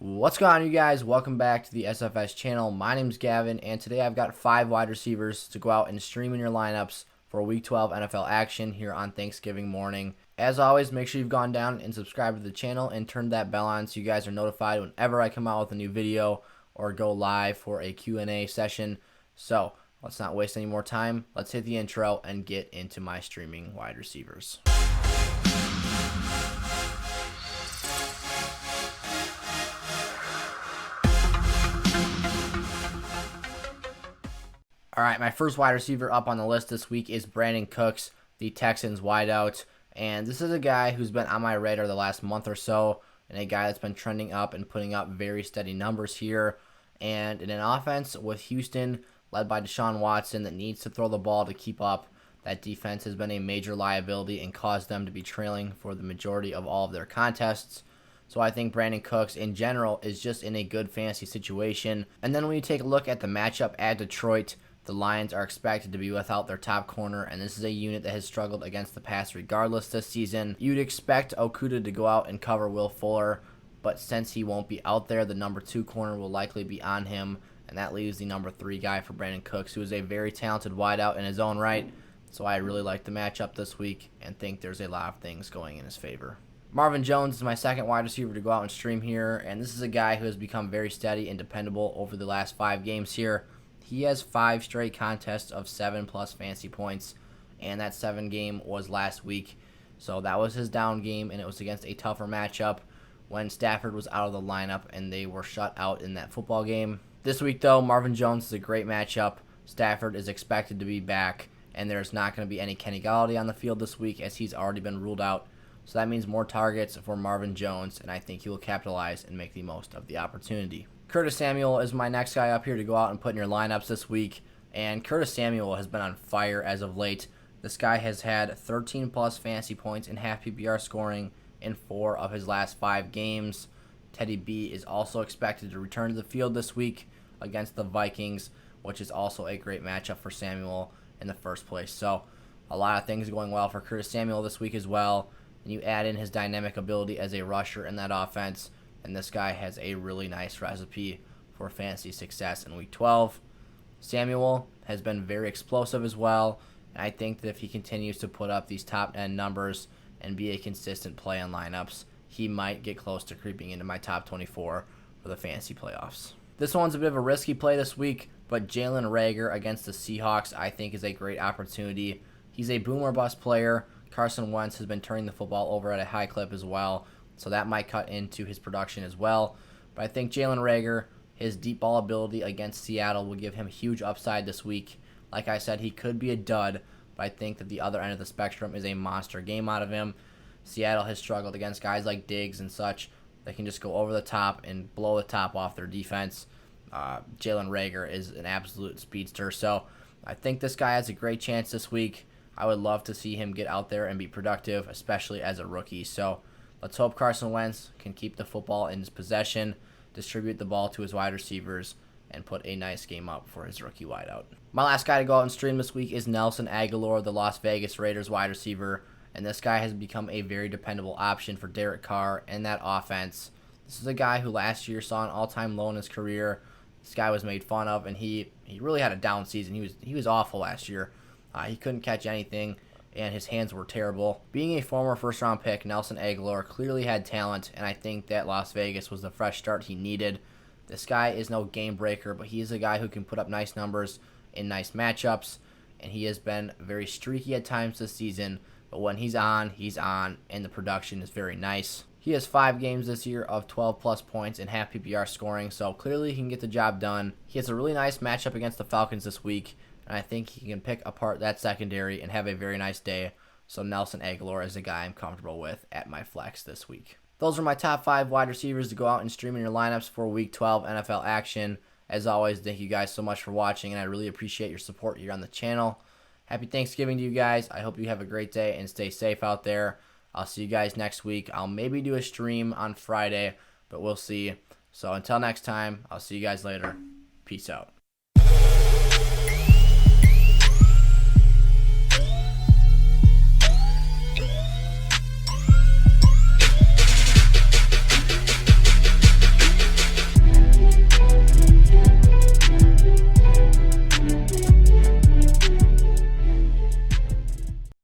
What's going on, you guys? Welcome back to the SFS channel. My name's Gavin, and today I've got 5 wide receivers to go out and stream in your lineups for Week 12 NFL action here on Thanksgiving morning. As always, make sure you've gone down and subscribed to the channel and turned that bell on so you guys are notified whenever I come out with a new video or go live for a Q&A session. So, let's not waste any more time. Let's hit the intro and get into my streaming wide receivers. All right, my first wide receiver up on the list this week is Brandin Cooks, the Texans wideout. And this is a guy who's been on my radar the last month or so, and a guy that's been trending up and putting up very steady numbers here. And in an offense with Houston, led by Deshaun Watson, that needs to throw the ball to keep up, that defense has been a major liability and caused them to be trailing for the majority of all of their contests. So I think Brandin Cooks in general is just in a good fantasy situation. And then when you take a look at the matchup at Detroit, the Lions are expected to be without their top corner, and this is a unit that has struggled against the pass regardless this season. You'd expect Okudah to go out and cover Will Fuller, but since he won't be out there, the number 2 corner will likely be on him, and that leaves the number 3 guy for Brandin Cooks, who is a very talented wideout in his own right. So I really like the matchup this week and think there's a lot of things going in his favor. Marvin Jones is my second wide receiver to go out and stream here, and this is a guy who has become very steady and dependable over the last 5 games here. He has 5 straight contests of 7+ fantasy points, and that 7 game was last week. So that was his down game, and it was against a tougher matchup when Stafford was out of the lineup and they were shut out in that football game. This week, though, Marvin Jones is a great matchup. Stafford is expected to be back, and there's not going to be any Kenny Golladay on the field this week as he's already been ruled out. So that means more targets for Marvin Jones, and I think he will capitalize and make the most of the opportunity. Curtis Samuel is my next guy up here to go out and put in your lineups this week, and Curtis Samuel has been on fire as of late. This guy has had 13+ fantasy points in half PPR scoring in 4 of his last 5 games. Teddy B is also expected to return to the field this week against the Vikings, which is also a great matchup for Samuel in the first place. So a lot of things going well for Curtis Samuel this week as well, and you add in his dynamic ability as a rusher in that offense, and this guy has a really nice recipe for fantasy success in Week 12. Samuel has been very explosive as well, and I think that if he continues to put up these top-end numbers and be a consistent play in lineups, he might get close to creeping into my top 24 for the fantasy playoffs. This one's a bit of a risky play this week, but Jalen Reagor against the Seahawks I think is a great opportunity. He's a boom or bust player. Carson Wentz has been turning the football over at a high clip as well, so that might cut into his production as well. But I think Jalen Reagor, his deep ball ability against Seattle will give him huge upside this week. Like I said, he could be a dud, but I think that the other end of the spectrum is a monster game out of him. Seattle has struggled against guys like Diggs and such. They can just go over the top and blow the top off their defense. Jalen Reagor is an absolute speedster, so I think this guy has a great chance this week. I would love to see him get out there and be productive, especially as a rookie. So let's hope Carson Wentz can keep the football in his possession, distribute the ball to his wide receivers, and put a nice game up for his rookie wideout. My last guy to go out and stream this week is Nelson Agholor, the Las Vegas Raiders wide receiver, and this guy has become a very dependable option for Derek Carr and that offense. This is a guy who last year saw an all-time low in his career. This guy was made fun of, and he really had a down season. He was awful last year. He couldn't catch anything, and his hands were terrible. Being a former first-round pick, Nelson Agholor clearly had talent, and I think that Las Vegas was the fresh start he needed. This guy is no game breaker, but he is a guy who can put up nice numbers in nice matchups, and he has been very streaky at times this season, but when he's on, and the production is very nice. He has 5 games this year of 12+ points in half PPR scoring, so clearly he can get the job done. He has a really nice matchup against the Falcons this week, and I think he can pick apart that secondary and have a very nice day. So Nelson Agholor is a guy I'm comfortable with at my flex this week. Those are my top 5 wide receivers to go out and stream in your lineups for Week 12 NFL action. As always, thank you guys so much for watching, and I really appreciate your support here on the channel. Happy Thanksgiving to you guys. I hope you have a great day and stay safe out there. I'll see you guys next week. I'll maybe do a stream on Friday, but we'll see. So until next time, I'll see you guys later. Peace out.